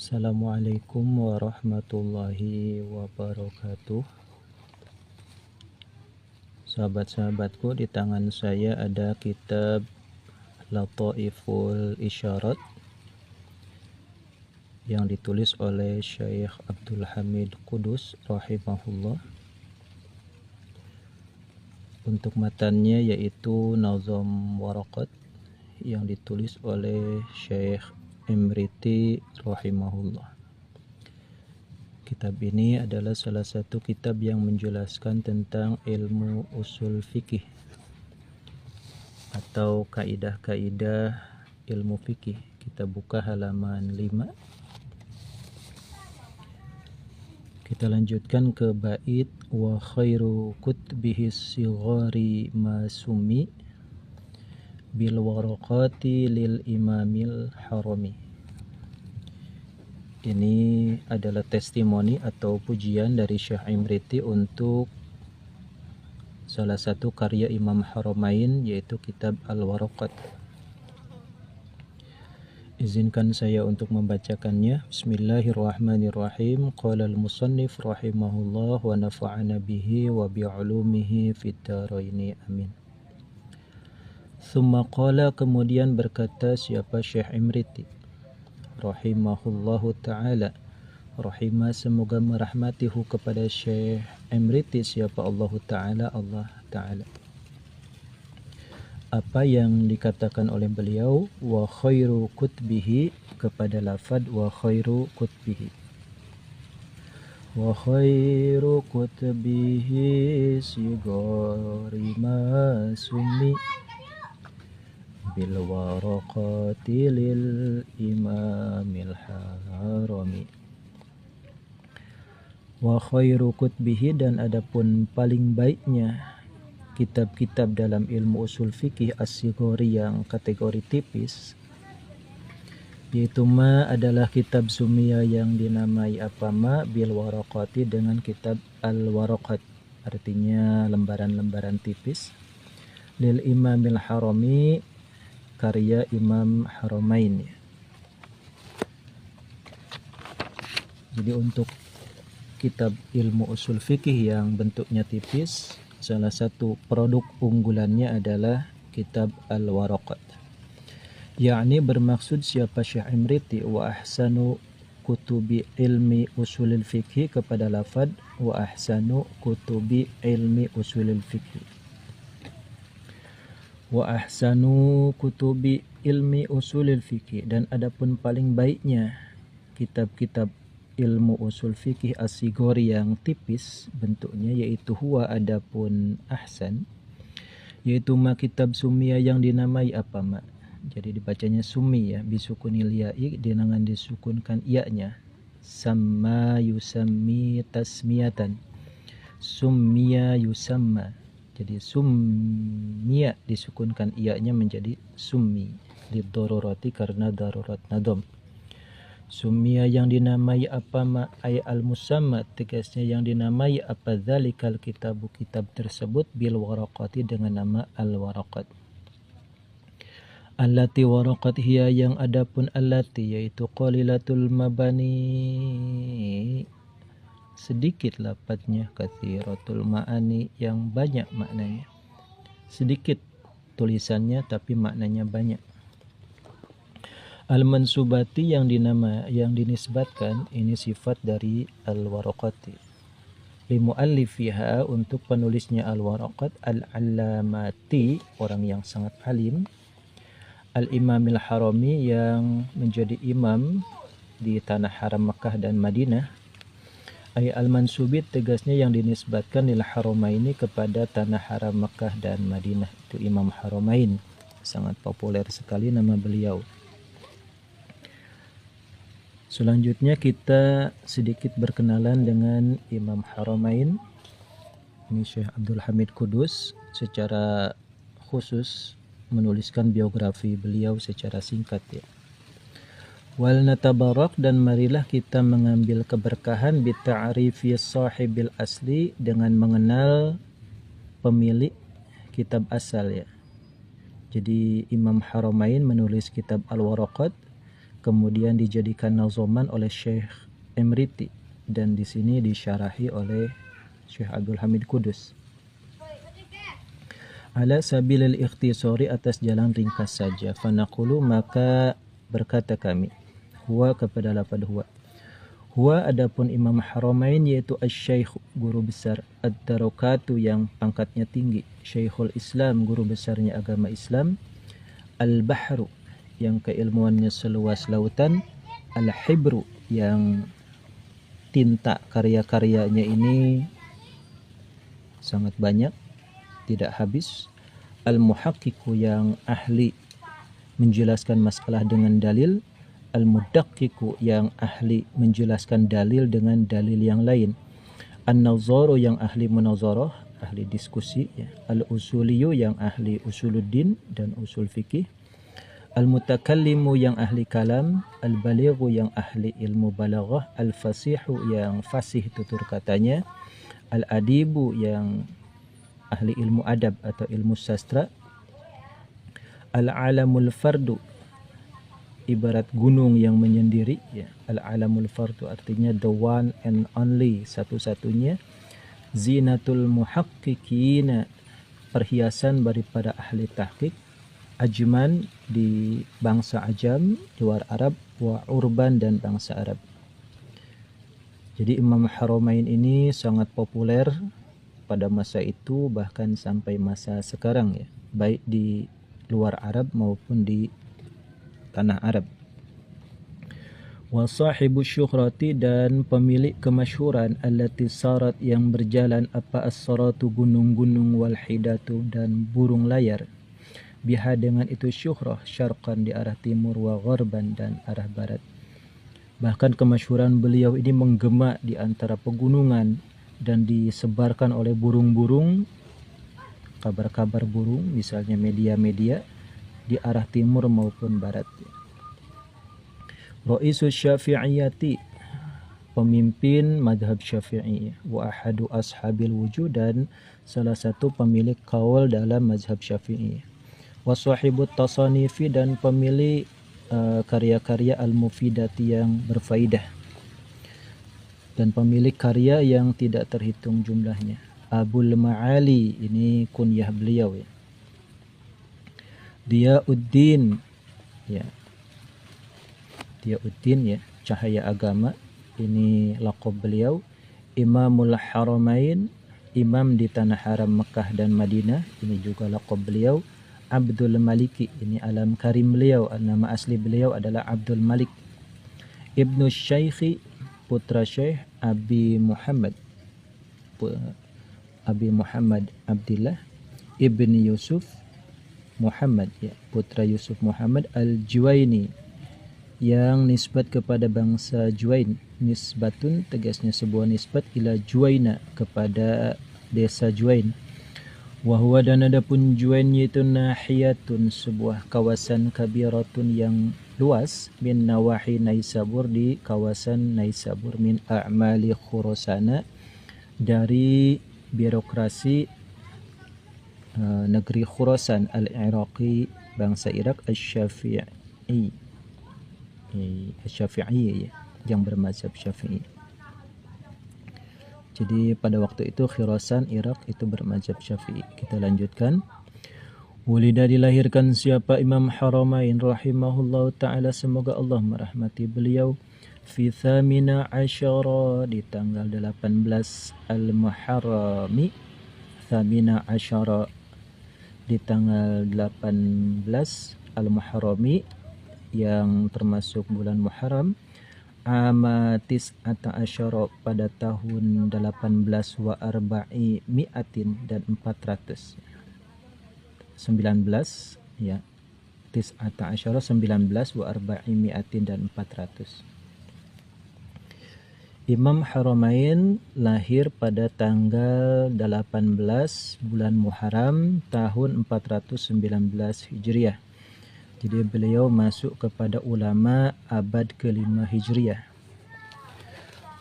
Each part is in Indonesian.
Assalamualaikum warahmatullahi wabarakatuh. Sahabat-sahabatku, di tangan saya ada kitab Lataiful Isyarat yang ditulis oleh Syekh Abdul Hamid Qudus rahimahullah. Untuk matannya yaitu Nazam Waraqat yang ditulis oleh Syekh Imriti rahimahullah. Kitab ini adalah salah satu kitab yang menjelaskan tentang ilmu usul fikih atau kaidah-kaidah ilmu fikih. Kita buka halaman 5. Kita lanjutkan ke bait wa khairu kutbihi sighari ma sumi bil waraqati lil imamil harami. Ini adalah testimoni atau pujian dari Syekh Imriti untuk salah satu karya Imam Haramain, yaitu kitab Al-Waraqat. Izinkan saya untuk membacakannya. Bismillahirrahmanirrahim. Qala al-musannif rahimahullah wa nafa'ana bihi wa bi'ulumihi fid dharaini amin. Thumma qala, kemudian berkata siapa Syekh Imriti rahimahullahu ta'ala, rahimah semoga merahmatihu kepada Syekh Imriti siapa Allah Ta'ala. Apa yang dikatakan oleh beliau, wa khairu kutbihi, kepada lafad wa khairu kutbihi. Wa khairu kutbihi sigari masumi bil waraqati lil imamil harami. Wa khairu kutbihi, dan adapun paling baiknya kitab-kitab dalam ilmu usul fikih as-sighari yang kategori tipis, yaitu ma adalah kitab sumia yang dinamai apa ma bil waraqati dengan kitab al-waraqat, artinya lembaran-lembaran tipis, lil imamil harami, karya Imam Haramain. Jadi untuk kitab ilmu usul fikih yang bentuknya tipis, salah satu produk unggulannya adalah kitab Al-Waraqat. Yakni bermaksud siapa Syekh Imriti, wa ahsanu kutubi ilmi usulil fikih, kepada lafad wa ahsanu kutubi ilmi usulil fikih. Wa ahsanu kutubi ilmi usulil fikih, dan adapun paling baiknya kitab-kitab ilmu usul fikih as-sighari yang tipis bentuknya, yaitu huwa, adapun ahsan, yaitu ma kitab sumia yang dinamai apa ma. Jadi dibacanya sumi ya, bisukunil ya'i, dengan disukunkan iya-nya. Samma yusammi tasmiyatan, summiya yusamma. Jadi summiya disukunkan iya-nya menjadi summi, liddarurati, karena darurat nadom. Summiya yang dinamai apa ma ay al-musamma, tegasnya yang dinamai apa dzalikal kitabu, kitab tersebut, bil waraqati, dengan nama al-waraqat. Allati waraqat hiya, yang adapun allati yaitu qalilatul mabani, sedikit lapatnya, katsiratul ma'ani, yang banyak maknanya. Sedikit tulisannya tapi maknanya banyak. Al-mansubati, yang dinisbatkan, ini sifat dari al-waraqati. Limu'allifiha, untuk penulisnya al-waraqat, al-allamati, orang yang sangat alim, al-imamil harami, yang menjadi imam di tanah haram Makkah dan Madinah. Ay al-mansubit, tegasnya yang dinisbatkan lil haramaini, kepada tanah haram Makkah dan Madinah. Itu Imam Haramain, sangat populer sekali nama beliau. Selanjutnya kita sedikit berkenalan dengan Imam Haramain. Ini Syekh Abdul Hamid Qudus secara khusus menuliskan biografi beliau secara singkat ya. Wal natabarak, dan marilah kita mengambil keberkahan, bita'rifi sahibil asli, dengan mengenal pemilik kitab asal ya. Jadi Imam Haramain menulis kitab Al-Waraqat, kemudian dijadikan nazoman oleh Syekh Emriti dan di sini disyarahi oleh Syekh Abdul Hamid Kudus. Ala sabilil ikhtisari, atas jalan ringkas saja. Fanaqulu, maka berkata kami, huwa kepada lafaz huwa. Huwa adapun Imam Haramain yaitu asy-Syaikh guru besar, ad-Darakatu yang pangkatnya tinggi, Syekhul Islam guru besarnya agama Islam, al-Bahru yang keilmuannya seluas lautan, al-Hibru yang tinta karya-karyanya ini sangat banyak, tidak habis, al-Muhaqqiqu yang ahli menjelaskan masalah dengan dalil, al-Mudaqqiqu yang ahli menjelaskan dalil dengan dalil yang lain, an-Nazaru yang ahli munazarah, ahli diskusi, ya. Al-Usuliyu yang ahli usuluddin dan usul fikih, al-Mutakallimu yang ahli kalam, al-Balighu yang ahli ilmu balaghah, al-Fasihu yang fasih tutur katanya, al-Adibu yang ahli ilmu adab atau ilmu sastra, al-Alamul Fardu ibarat gunung yang menyendiri, ya. Al-Alamul Fardu artinya the one and only, satu-satunya. Zinatul Muhaqqiqina perhiasan daripada ahli tahqiq, ajman di bangsa Ajam, luar Arab, wa urban dan bangsa Arab. Jadi Imam Haramain ini sangat populer pada masa itu bahkan sampai masa sekarang, ya, baik di luar Arab maupun di tanah Arab. Wa sahibu syuhrati dan pemilik kemasyhuran, allati sarat yang berjalan, apa as-saratu gunung-gunung, wal hidatu dan burung layar, biha dengan itu syuhrah, syarqan di arah timur, wa gharban dan arah barat. Bahkan kemasyhuran beliau ini menggema di antara pegunungan dan disebarkan oleh burung-burung, kabar-kabar burung, misalnya media-media di arah timur maupun barat. Ra'isus Syafi'iyati pemimpin madhab Syafi'i, wa ahadu ashabil wujud dan salah satu pemilik kaul dalam mazhab Syafi'i, wa sahibut tasanifi dan pemilik karya-karya al-mufidati yang berfaidah dan pemilik karya yang tidak terhitung jumlahnya. Abul Ma'ali ini kunyah beliau, ya. Diyauddin, ya. Diyauddin, ya, cahaya agama, ini laqab beliau. Imamul Haramain, imam di tanah haram Mekah dan Madinah, ini juga laqab beliau. Abdul Maliki, ini alam karim beliau, nama asli beliau adalah Abdul Malik. Ibnu Syaikhi, putra Syekh Abi Muhammad Abdillah ibni Yusuf Muhammad, ya, putra Yusuf Muhammad al-Juwaini yang nisbat kepada bangsa Juwain. Nisbatun tegasnya sebuah nisbat, ila Juwaina kepada desa Juwain. Wahwa dan adapun Juwain yaitu nahiyatun sebuah kawasan kabiratun yang luas, min nawahi Naisabur di kawasan Naisabur, min a'mali Khurasana dari birokrasi negeri Khurasan, al-Iraqi bangsa Irak, asy-Syafi'i, asy-Syafi'i, yang bermazhab Syafi'i. Jadi pada waktu itu Khurasan Irak itu bermazhab Syafi'i. Kita lanjutkan. Wulida dilahirkan siapa Imam Haramain rahimahullah ta'ala, semoga Allah merahmati beliau, fi thamina asyara di tanggal 18 al-Muharrami, thamina asyara di tanggal 18 al-Muharrami yang termasuk bulan Muharram, amatis ata asyara pada tahun 18 wa arba'i mi'atin dan 400, 19, ya, tis'ata asyara 19 wa arba'i mi'atin dan 400. Imam Haramain lahir pada tanggal 18 bulan Muharram tahun 419 Hijriah. Jadi beliau masuk kepada ulama abad ke-5 Hijriah.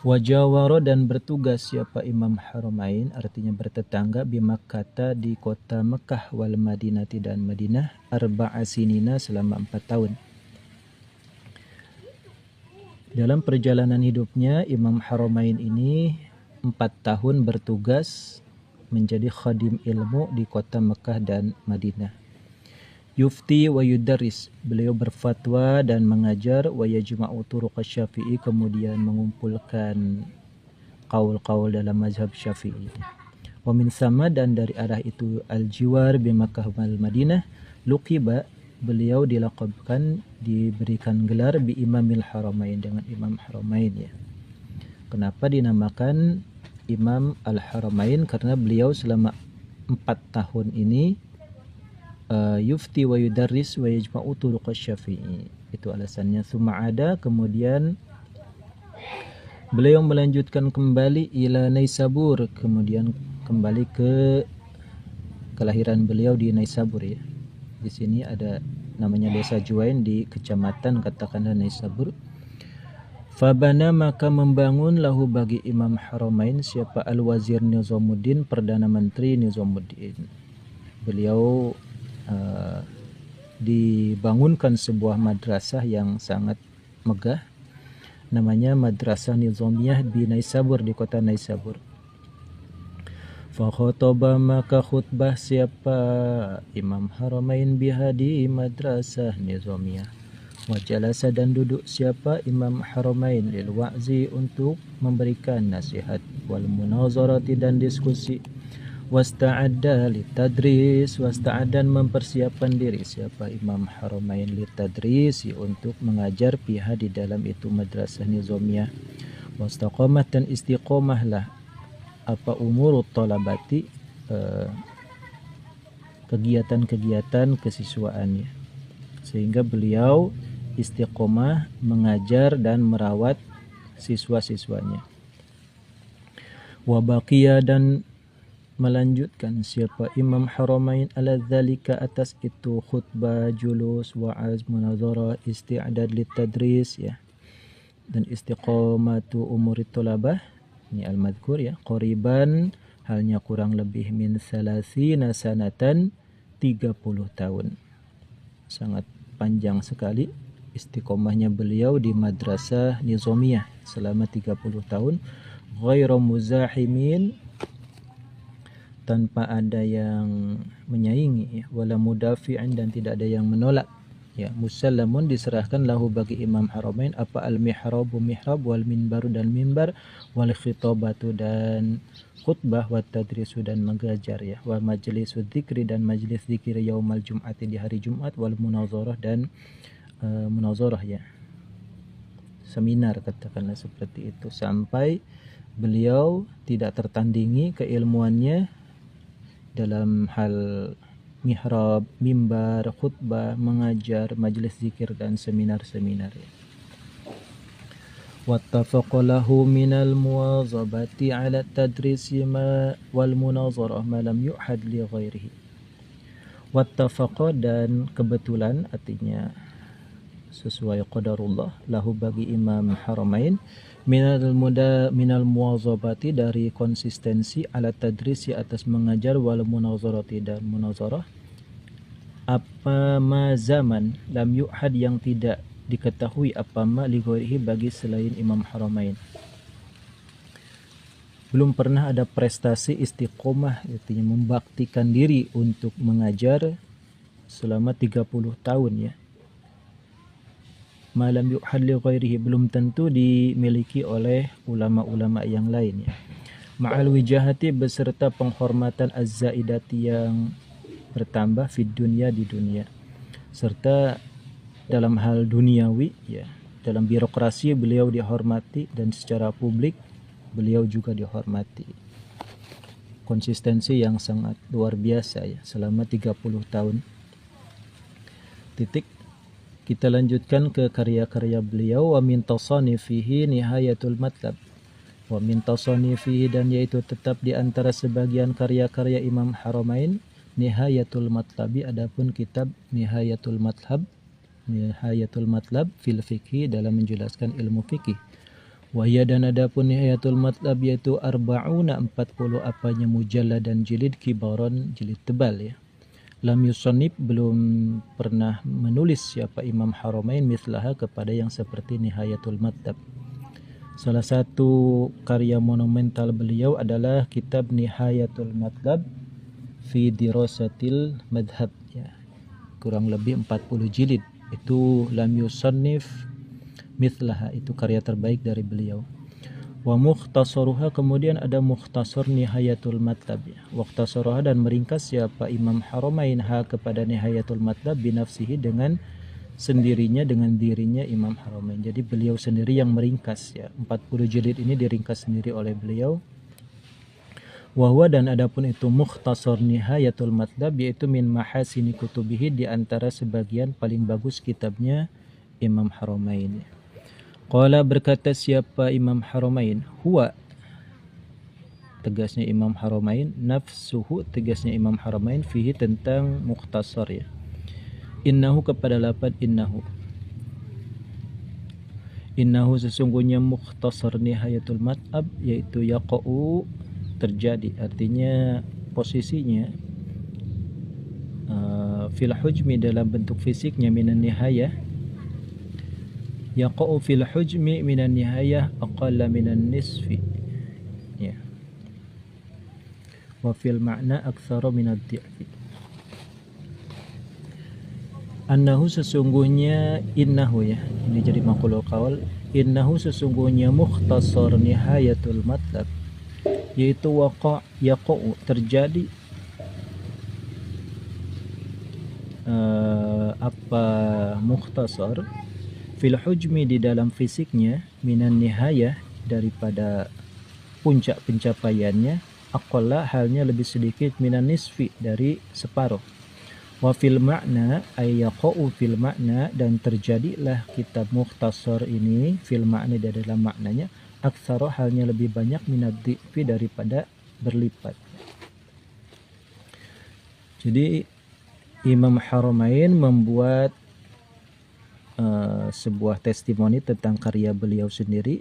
Wajawara dan bertugas siapa Imam Haramain, artinya bertetangga, bi Makkah di kota Mekah, wal Madinati dan Madinah, arba'a sinina selama 4 tahun. Dalam perjalanan hidupnya, Imam Haramain ini 4 tahun bertugas menjadi khadim ilmu di kota Mekah dan Madinah. Yufti wa yudaris, beliau berfatwa dan mengajar, wa yajma'u turuq Syafi'i, kemudian mengumpulkan qaul-qaul dalam mazhab Syafi'i. Wa min sama, dan dari arah itu al-jiwar bi Makkah wal Madinah, luqiba, beliau dilaqabkan, diberikan gelar bi Imamil Haramain, dengan Imam Haramain ya. Kenapa dinamakan Imam Al-Haramain? Karena beliau selama 4 tahun ini yufti wa yudarris wa yajma'u turuq Syafi'i. Itu alasannya. Summa ada, kemudian beliau melanjutkan kembali ila Naisabur, kemudian kembali ke kelahiran beliau di Naisabur ya. Di sini ada namanya desa Juwain di kecamatan katakanlah Naisabur. Fabana, maka membangun, lahu bagi Imam Haramain, siapa? Al-Wazir Nizamuddin, Perdana Menteri Nizamuddin. Beliau dibangunkan sebuah madrasah yang sangat megah, namanya Madrasah Nizamiyah di Naisabur, di kota Naisabur. Fa khotaba, maka khutbah siapa? Imam Haramain biha, di Madrasah Nizamiyah. Wa jalasa, dan duduk siapa? Imam Haramain lil wa'zi, untuk memberikan nasihat, wal munazarati, dan diskusi. Wasta'adda litadris, wasta'adan, mempersiapkan diri siapa? Imam Haramain litadris, untuk mengajar piha di dalam itu Madrasah Nizamiyah. Wastaqamah, dan istiqomahlah apa umurut talabati, kegiatan-kegiatan kesiswaannya, sehingga beliau istiqomah mengajar dan merawat siswa-siswanya. Wa baqiya, dan melanjutkan siapa? Imam Haramain ala dzalika, atas itu khutbah, julus, wa'az, munazarah, isti'dad litadris ya, dan istiqamatu umurit thalabah, ini al-madhkur ya, qariban, halnya kurang lebih min salasina sanatan, 30 tahun. Sangat panjang sekali istiqomahnya beliau di Madrasah Nizamiyah selama 30 tahun. Ghairu muzahimin, tanpa ada yang menyaingi, wala mudafi'in, dan tidak ada yang menolak ya. Musallamun, diserahkan, lahu bagi Imam Haramain, apa? Al-mihrabu, mihrab, wal minbaru, dan minbar, wal khitabatu, dan khutbah, wa tadrisu, dan mengajar ya, wa majlisu dzikri, dan majlis zikir, yaumal jum'ati, di hari Jumat, wal munazarah, dan munazarah ya, seminar katakanlah seperti itu, sampai beliau tidak tertandingi keilmuannya dalam hal mihrab, mimbar, khutbah, mengajar, majlis zikir, dan seminar-seminar ya. Wattafaqa lahu minal muwazabati ala tadrisi wal munazarah ma lam yu'had li ghairihi. Wattafaqa, dan kebetulan, artinya sesuai qadarullah, lahu bagi Imam Haramain, minal muwazabati, dari konsistensi, ala tadrisi, atas mengajar, wal munazarati, dan munazarah, apa ma zaman, lam yu'had, yang tidak diketahui, apa ma li ghairihi, bagi selain Imam Haramain. Belum pernah ada prestasi istiqomah, artinya membaktikan diri untuk mengajar selama 30 tahun ya. Malam yu'had li ghairihi, belum tentu dimiliki oleh ulama-ulama yang lain ya. Ma'al wijahati, beserta penghormatan, az-zaidati, yang bertambah, fid dunya, di dunia, serta dalam hal duniawi ya, dalam birokrasi beliau dihormati, dan secara publik beliau juga dihormati. Konsistensi yang sangat luar biasa ya, selama 30 tahun. Titik. Kita lanjutkan ke karya-karya beliau. Wa min tasanifihi nihayatul matlab. Wa min tasanifihi, dan yaitu tetap di antara sebagian karya-karya Imam Haramain, nihayatul matlabi, adapun kitab nihayatul matlab, nihayatul matlab fil fikhi, dalam menjelaskan ilmu fikih. Wahya, dan adapun nihayatul matlab, yaitu arba'una, 40 apanya, mujallad, dan jilid, kibaron, jilid tebal ya. Lam yusannif belum pernah menulis siapa Imam Haramain mithlaha kepada yang seperti Nihayatul Matlab. Salah satu karya monumental beliau adalah kitab Nihayatul Matlab fi Dirasatil Madhab ya. Kurang lebih 40 jilid. Itu lam yusannif mithlaha, itu karya terbaik dari beliau. Wa mukhtasaruha, kemudian ada mukhtasar Nihayatul Matlab ya. Mukhtasaruha, dan meringkas siapa Imam Haramain ha kepada Nihayatul Matlab binafsihi, dengan sendirinya, dengan dirinya Imam Haramain. Jadi beliau sendiri yang meringkas ya. 40 jilid ini diringkas sendiri oleh beliau. Wahwa, dan adapun itu mukhtasar Nihayatul Matlab, yaitu min mahasini kutubihi, di antara sebagian paling bagus kitabnya Imam Haramain. Qala, berkata siapa Imam Haramain, huwa, tegasnya Imam Haramain, nafsuhu, tegasnya Imam Haramain, fihi, tentang mukhtasar ya. Innahu, kepada lafaz innahu. Innahu, sesungguhnya mukhtasar Nihayatul Matlab, yaitu yaqa'u, terjadi, artinya posisinya fil hujmi, dalam bentuk fisiknya, minan nihayah, yaqa'u fil hujmi minan nihayah aqalla minan nisfi ya, wa fil ma'na aktsara minad di'fi. Annahu, sesungguhnya, innahu ya, ini jadi maqulul qaul. Innahu, sesungguhnya mukhtasar Nihayatul Matlab, yaitu yaqa'u, terjadi apa mukhtasar fil hujmi, di dalam fisiknya, minan nihayah, daripada puncak pencapaiannya, aqalla, halnya lebih sedikit, minan nisfi, dari separuh. Wa fil ma'na, ay yaqa'u fil ma'na, dan terjadilah kitab mukhtasar ini fil ma'na, di dalam maknanya, aktsara, halnya lebih banyak, minad di'fi, daripada berlipat. Jadi Imam Haramain membuat sebuah testimoni tentang karya beliau sendiri,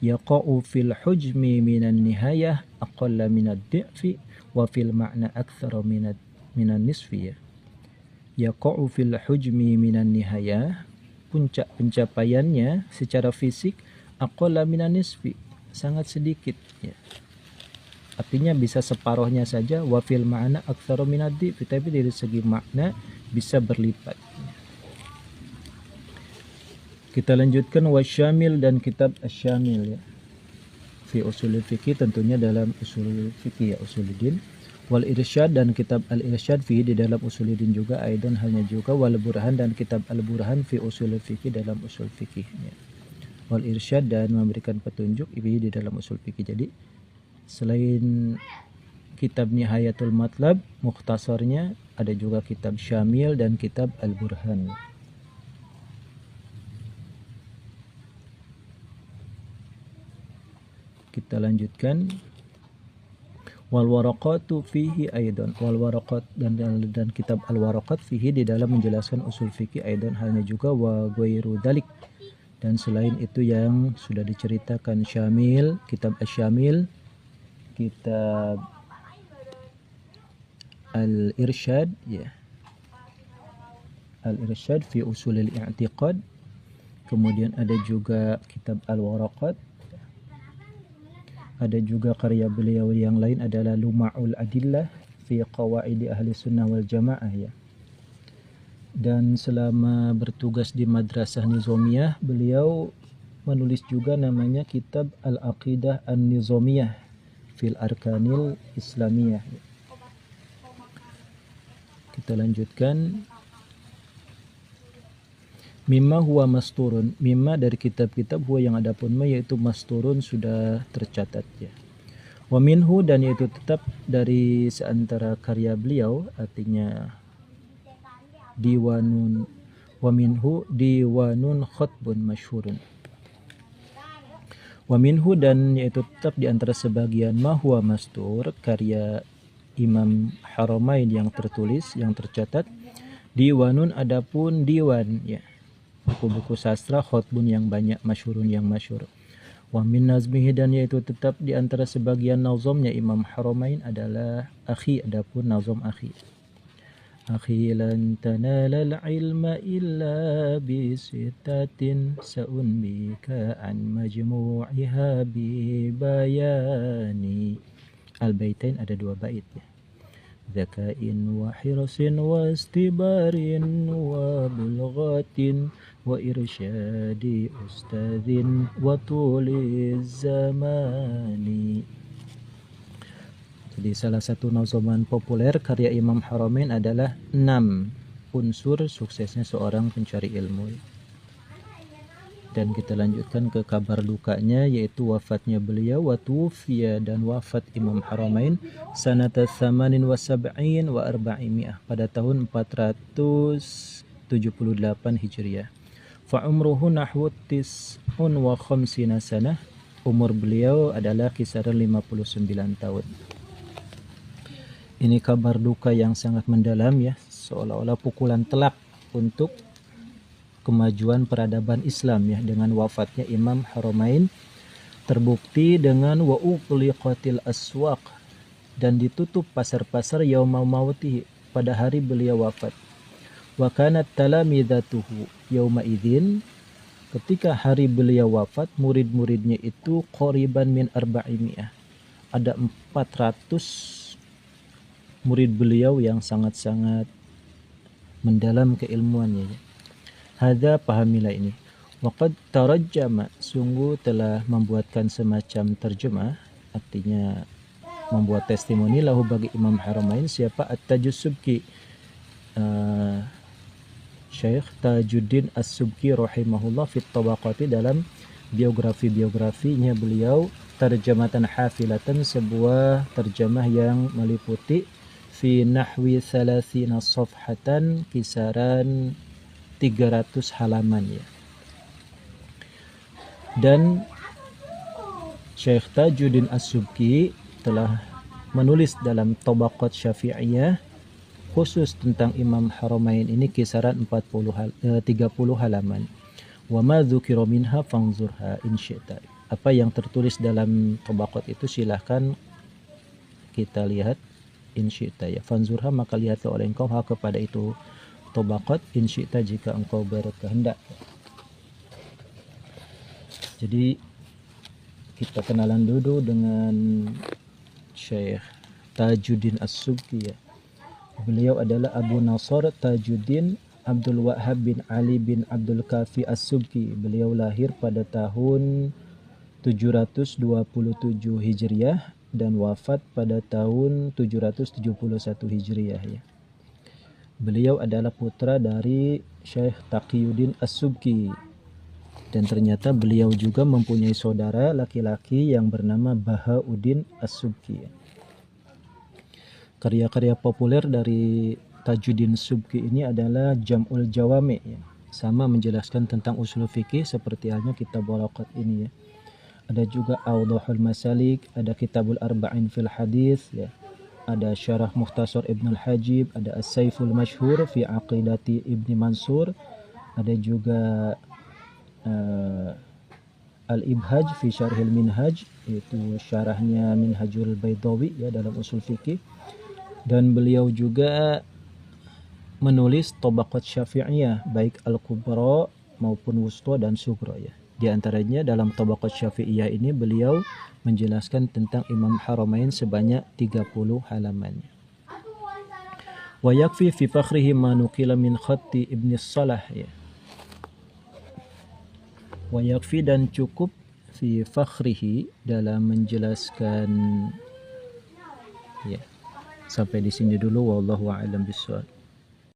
yaqa'u fil hujmi minan nihayah aqalla minad di'fi wa fil ma'na aktsara minan nisfi ya. Yaqa'u fil hujmi minan nihayah, puncak pencapaiannya secara fisik, aqalla minan nisfi, sangat sedikit ya. Artinya bisa separuhnya saja, wa fil ma'na aktsara minad di'fi, tapi dari segi makna bisa berlipat. Kita lanjutkan wasyamil, dan kitab asyamil ya, fi usulul fikih, tentunya dalam usul fikih ya, usuluddin. Wal irsyad, dan kitab al irsyad fi, di dalam usuluddin juga, aidan, halnya juga. Wal burhan, dan kitab al burhan fi usulul fikih, dalam usul fikih ya. Wal irsyad, dan memberikan petunjuk, di dalam usul fikih. Jadi selain kitab Nihayatul Matlab mukhtasarnya, ada juga kitab syamil dan kitab al burhan. Kita lanjutkan. Wal waraqatu fihi aidan, wal waraqat, dan kitab al waraqat fihi, di dalam menjelaskan usul fikih, aidan, halnya juga, wa ghairu dzalik, dan selain itu yang sudah diceritakan. Syamil, kitab asyamil, kitab al irsyad ya, al irsyad fi usulil i'tiqad. Kemudian ada juga kitab al waraqat. Ada juga karya beliau yang lain adalah Luma'ul Adillah fi Qawaidi Ahli Sunnah wal Jamaah ya. Dan selama bertugas di Madrasah Nizamiyah, beliau menulis juga namanya kitab Al-Aqidah An-Nizamiyah fil Arkanil Islamiyah. Kita lanjutkan. Mimma huwa masturun, mimma dari kitab-kitab, huwa yang adapun ma, yaitu masturun, sudah tercatat ya. Wa minhu, dan yaitu tetap dari seantara karya beliau, artinya diwanun, wa minhu diwanun khutbun masyhurun. Wa minhu, dan yaitu tetap di antara sebagian ma huwa mastur, karya Imam Haramain yang tertulis, yang tercatat. Diwanun, adapun diwan ya, buku-buku sastra, khutbun yang banyak, masyhurun yang masyhur. Wa min nazmihi, dan yaitu tetap di antara sebagian nazamnya Imam Haramain adalah akhi, adapun nazam akhi. أخي لن تنال العلم إلا بستة سأنبيك عن مجموعها ببياني. Al-Baitain ada 2 bait ya. Zakain wa hirsin wa istibarin wa bulghatin wa irsyadi ustadzin wa tuliz zamani. Jadi salah satu nazoman populer karya Imam Haramain adalah 6 unsur suksesnya seorang pencari ilmu. Dan kita lanjutkan ke kabar dukanya, yaitu wafatnya beliau, wa tuwfiya, dan wafat Imam Haramain sanata 78 wa 400 pada tahun 478 Hijriah. Fa umruhu nahwu 59 sanah, umur beliau adalah kisaran 59 tahun. Ini kabar duka yang sangat mendalam ya, seolah-olah pukulan telak untuk kemajuan peradaban Islam ya, dengan wafatnya Imam Haramain. Terbukti dengan wa uqliqatil aswaq, dan ditutup pasar-pasar yauma mautihi, pada hari beliau wafat. Wa kanat talamidatuhu yauma idzin, ketika hari beliau wafat murid-muridnya itu qoriban min 400, ada 400 murid beliau yang sangat-sangat mendalam keilmuannya. Hadza, pahamilah ini. Waqad tarajjama, sungguh telah membuatkan semacam terjemah, artinya membuat testimoni lahu bagi Imam Haramain, siapa? At-Tajus Subki, Syekh Tajuddin As-Subki rahimahullah, fit tabaqati, dalam biografi-biografinya beliau, tarjamatan hafilatan, sebuah terjemah yang meliputi fi nahwi 30 safhatan, kisaran 300 halaman ya. Dan Syekh Tajuddin As-Subki telah menulis dalam Tabaqat Syafi'iyah khusus tentang Imam Haramain ini kisaran 30 halaman. Wa ma dzukira minha fanzurha in syi'ta. Apa yang tertulis dalam Tabaqat itu silahkan kita lihat in syi'ta ya. Fanzurha, maka lihatlah oleh engkau kepada itu Tabaqat, in syi'ta, jika engkau berkehendak. Jadi kita kenalan dulu dengan Syekh Tajuddin As-Subki ya. Beliau adalah Abu Nasr Tajuddin Abdul Wahhab bin Ali bin Abdul Kafi As-Subki. Beliau lahir pada tahun 727 Hijriah dan wafat pada tahun 771 Hijriah ya. Beliau adalah putra dari Syekh Taqiyuddin As-Subki, dan ternyata beliau juga mempunyai saudara laki-laki yang bernama Bahauddin As-Subki. Karya-karya populer dari Tajuddin Subki ini adalah Jam'ul Jawami ya. Sama menjelaskan tentang usul fikih seperti halnya kitab Waraqat ini ya. Ada juga Awdahul Masalik, ada Kitabul Arba'in fil Hadis ya. Ada Syarah Mukhtasar Ibn al-Hajib, ada As-Saiful Masyhur fi Aqidati Ibn Mansur, ada juga Al-Ibhaj fi Syarhil Minhaj, itu syarahnya Minhajul Baydawi ya dalam usul fikih. Dan beliau juga menulis Tabaqat Syafi'iyah, baik Al-Kubra maupun Wusta dan Sughra ya. Di antaranya dalam Tabaqat Syafi'iyah ini beliau menjelaskan tentang Imam Haramain sebanyak 30 halaman. Wa yakfi fi fakhrihi ma nuqila min khatti Ibn Salah ya. Wa yakfi, dan cukup, fi fakhrihi, dalam menjelaskan ya. Sampai di sini dulu, wallahu a'lam bishawab.